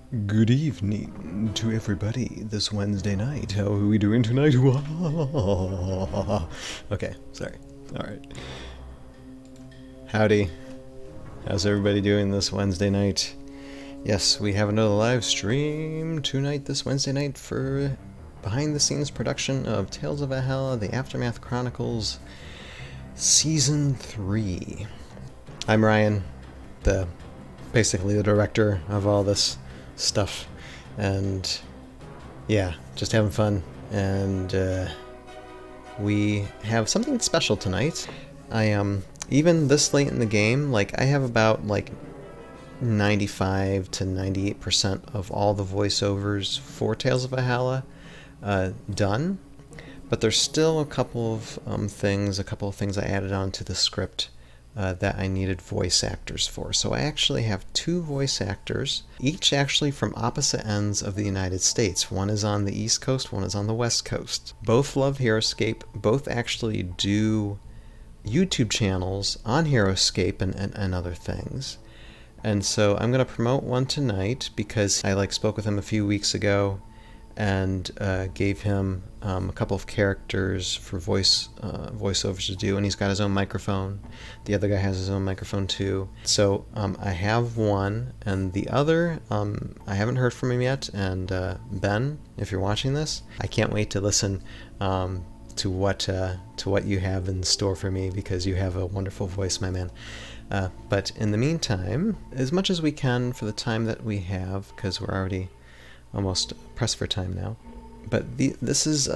Good evening to everybody this Wednesday night. How are we doing tonight? Okay, sorry. Alright. Howdy. How's everybody doing this Wednesday night? Yes, we have another live stream tonight, this Wednesday night, for behind-the-scenes production of Tales of Valhalla, The Aftermath Chronicles, Season 3. I'm Ryan, basically the director of all this stuff, and yeah, just having fun. And we have something special tonight. I am even this late in the game, like I have about like 95 to 98% of all the voiceovers for Tales of Valhalla done, but there's still a couple of things I added on to the script that I needed voice actors for. So I actually have 2 voice actors, each actually from opposite ends of the United States. One is on the East Coast, one is on the West Coast. Both love HeroScape, both actually do YouTube channels on HeroScape and other things. And so I'm going to promote one tonight because I spoke with him a few weeks ago and gave him a couple of characters for voiceovers to do, and he's got his own microphone. The other guy has his own microphone too. So I have one, and the other I haven't heard from him yet. And Ben, if you're watching this, I can't wait to listen to what you have in store for me, because you have a wonderful voice, my man. But in the meantime, as much as we can for the time that we have, because we're already almost pressed for time now. But this is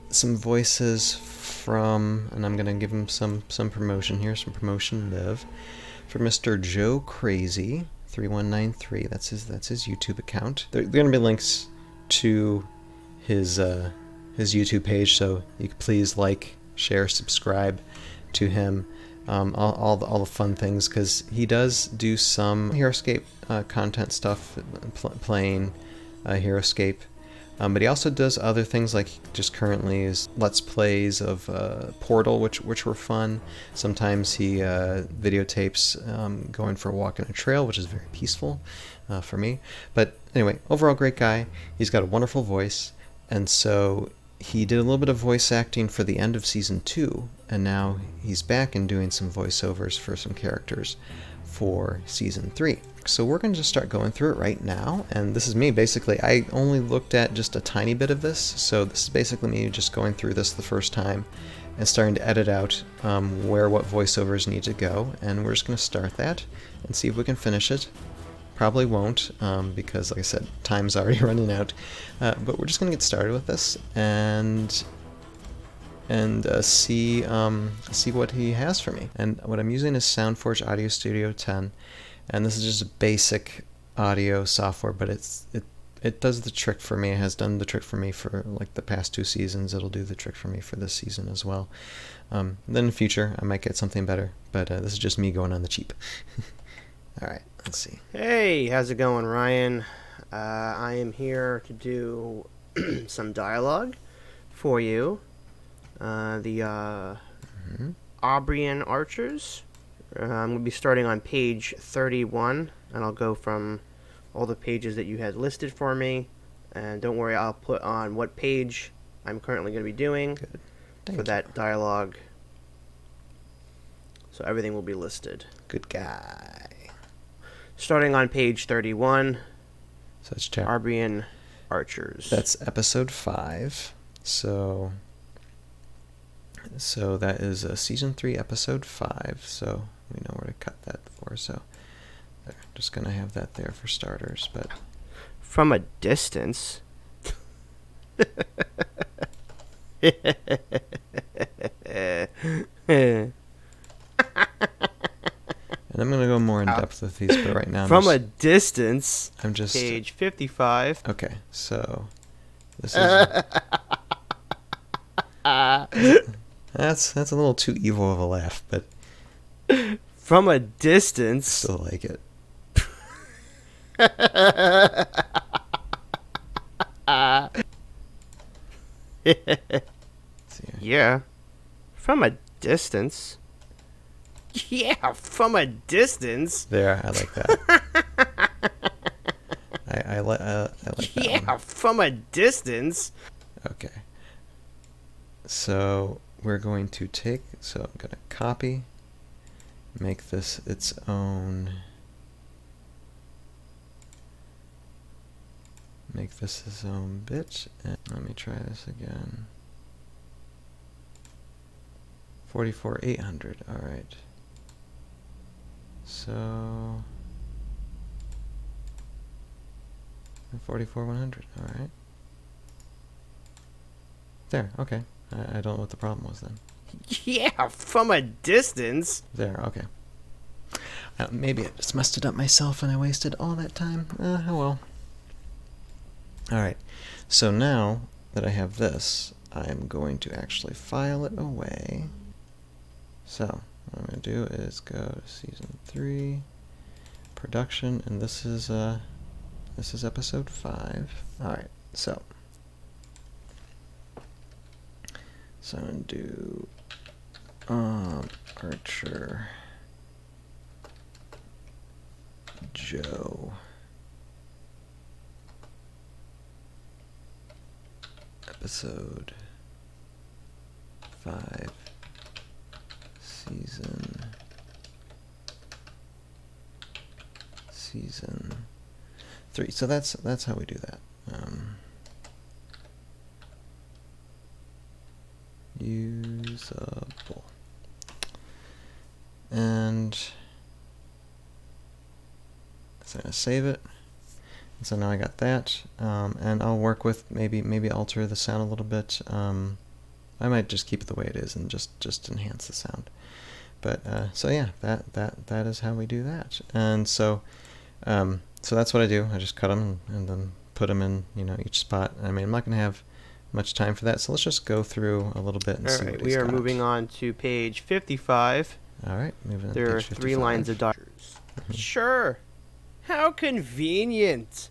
some voices from, and I'm gonna give him some promotion here, some promotion live for Mr. JOECRAZY3193. That's his YouTube account. There are gonna be links to his YouTube page, so you can please like, share, subscribe to him. All the fun things, because he does do some HeroScape content stuff, playing HeroScape, but he also does other things, like just currently is Let's Plays of Portal, which were fun. Sometimes he videotapes going for a walk in a trail, which is very peaceful for me. But anyway, overall great guy. He's got a wonderful voice, and so he did a little bit of voice acting for the end of Season 2, and now he's back and doing some voiceovers for some characters for Season 3. So we're going to just start going through it right now, and this is me basically. I only looked at just a tiny bit of this, so this is basically me just going through this the first time and starting to edit out what voiceovers need to go, and we're just going to start that and see if we can finish it. Probably won't, because like I said, time's already running out, but we're just going to get started with this and see what he has for me. And what I'm using is SoundForge Audio Studio 10, and this is just a basic audio software, but it does the trick for me. It has done the trick for me for like the past 2 seasons. It'll do the trick for me for this season as well. Then in the future I might get something better, but this is just me going on the cheap. Alright, let's see. Hey, how's it going, Ryan? I am here to do some dialogue for you. The Aubrian Archers. I'm going to be starting on page 31, and I'll go from all the pages that you had listed for me. And don't worry, I'll put on what page I'm currently going to be doing for that dialogue. So everything will be listed. Good guy. Starting on page 31, So it's Aubrian Archers. That's episode 5. So that is Season 3, episode 5. So we know where to cut that for. So there, just gonna have that there for starters. But from a distance. and I'm gonna go more in depth with these, but right now from a distance. I'm just page 55. Okay, so this is that's a little too evil of a laugh, but from a distance. Still like it. Yeah, from a distance. Yeah, from a distance. There, I like that. I like that Yeah, one. from a distance. Okay. So we're going to so I'm going to copy, make this its own, make this its own bit, and let me try this again. 44,800, alright. So 44,100, alright. There, okay. I don't know what the problem was then. Yeah, from a distance. There, okay. Maybe I just messed it up myself and I wasted all that time. Oh well. Alright, so now that I have this, I'm going to actually file it away. So, what I'm going to do is go to Season 3, Production, and this is Episode 5. Alright, so I'm going to do Archer Joe Episode 5 Season 3. So that's how we do that. Usable. And so I'm gonna save it. And so now I got that, and I'll work with maybe alter the sound a little bit. I might just keep it the way it is and just enhance the sound. But so yeah, that is how we do that. And so so that's what I do. I just cut them and then put them in each spot. I mean, I'm not gonna have much time for that, so let's just go through a little bit and see what he's we are got. moving on to page 55. All right, moving on to There are page 3 55. lines of doctors. Sure. How convenient.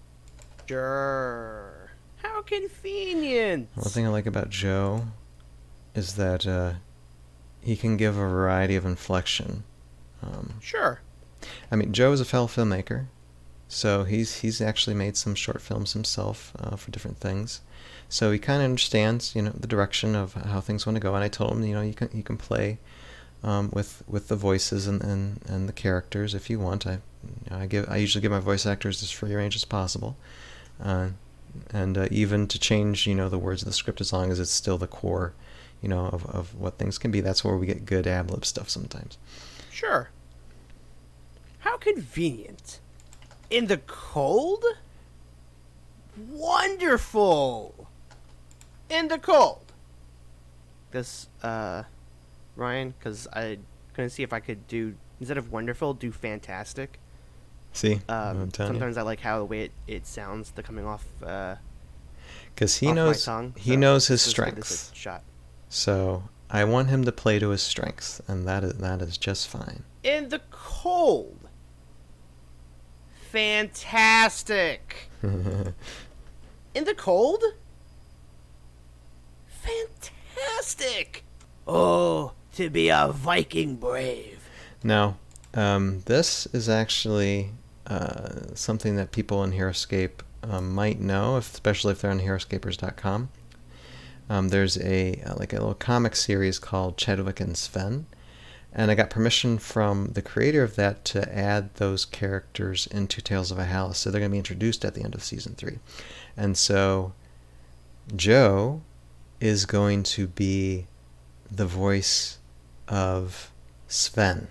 Sure. How convenient. One thing I like about Joe is that he can give a variety of inflection. Sure. I mean, Joe is a fellow filmmaker, so he's actually made some short films himself for different things. So he kind of understands, the direction of how things want to go. And I told him, you can play with the voices and the characters if you want. I usually give my voice actors as free range as possible, and even to change, the words of the script as long as it's still the core, of what things can be. That's where we get good ad-lib stuff sometimes. Sure. How convenient. In the cold? Wonderful. In the cold. This, Ryan, because I'm going to see if I could do, instead of wonderful, do fantastic. See? I'm telling Sometimes I like how the way it sounds, the coming off, because he off knows my tongue. he So knows his let's give this strengths. a shot. So I want him to play to his strengths, and that is just fine. In the cold. Fantastic. In the cold? Fantastic. Oh, to be a Viking brave. Now, this is actually something that people in HeroScape might know, especially if they're on HeroScapers.com. There's a little comic series called Chadwick and Sven, and I got permission from the creator of that to add those characters into Tales of Valhalla, so they're going to be introduced at the end of Season 3. And so Joe is going to be the voice of Sven.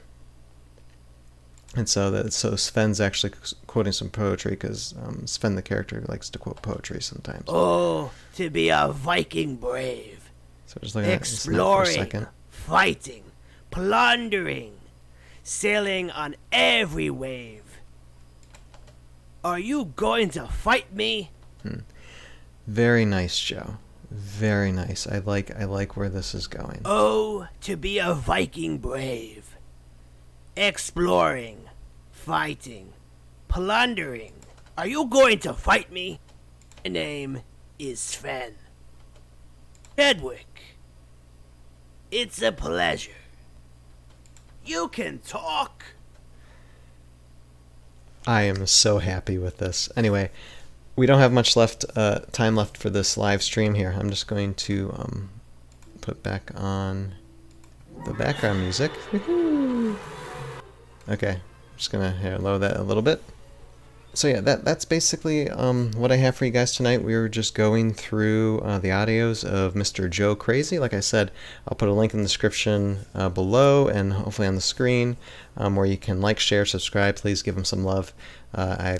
And so Sven's actually quoting some poetry, because Sven the character likes to quote poetry sometimes. Oh, to be a Viking brave. So just look at this for a second. Exploring, fighting, plundering, sailing on every wave. Are you going to fight me? Very nice, Joe. Very nice. I like where this is going. Oh, to be a Viking brave. Exploring, fighting, plundering. Are you going to fight me? My name is Sven. Chadwick. It's a pleasure. You can talk. I am so happy with this. Anyway, we don't have much time left for this live stream here. I'm just going to put back on the background music. Okay, I'm just gonna lower that a little bit. So yeah, that's basically what I have for you guys tonight. We were just going through the audios of Mr. Joe Crazy. Like I said, I'll put a link in the description below and hopefully on the screen where you can like, share, subscribe. Please give him some love. I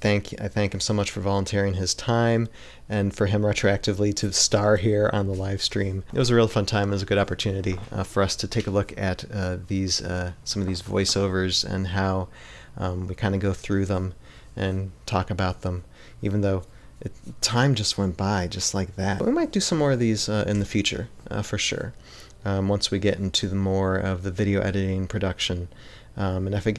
thank him so much for volunteering his time and for him retroactively to star here on the live stream. It was a real fun time. It was a good opportunity for us to take a look at some of these voiceovers and how we kind of go through them and talk about them, even though time just went by just like that. We might do some more of these in the future, for sure, once we get into the more of the video editing production. And if I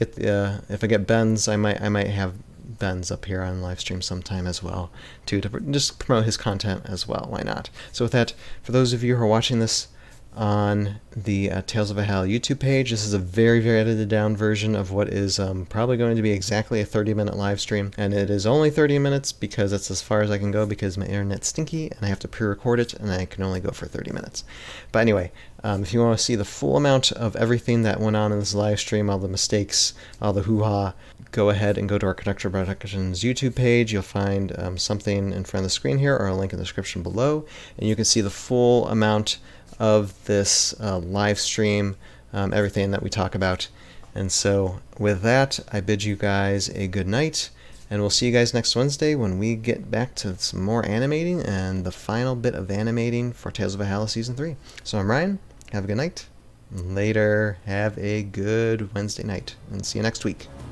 get Ben's, I might have Ben's up here on live stream sometime as well, to just promote his content as well. Why not? So with that, for those of you who are watching this on the Tales of Valhalla YouTube page, this is a very, very edited down version of what is probably going to be exactly a 30-minute live stream, and it is only 30 minutes because that's as far as I can go because my internet's stinky and I have to pre-record it and I can only go for 30 minutes. But anyway, if you want to see the full amount of everything that went on in this live stream, all the mistakes, all the hoo-ha, go ahead and go to our Conductor Productions YouTube page. You'll find something in front of the screen here or a link in the description below, and you can see the full amount of this live stream, everything that we talk about. And so with that, I bid you guys a good night, and we'll see you guys next Wednesday when we get back to some more animating and the final bit of animating for Tales of Valhalla Season 3. So I'm Ryan. Have a good night. Later. Have a good Wednesday night, and see you next week.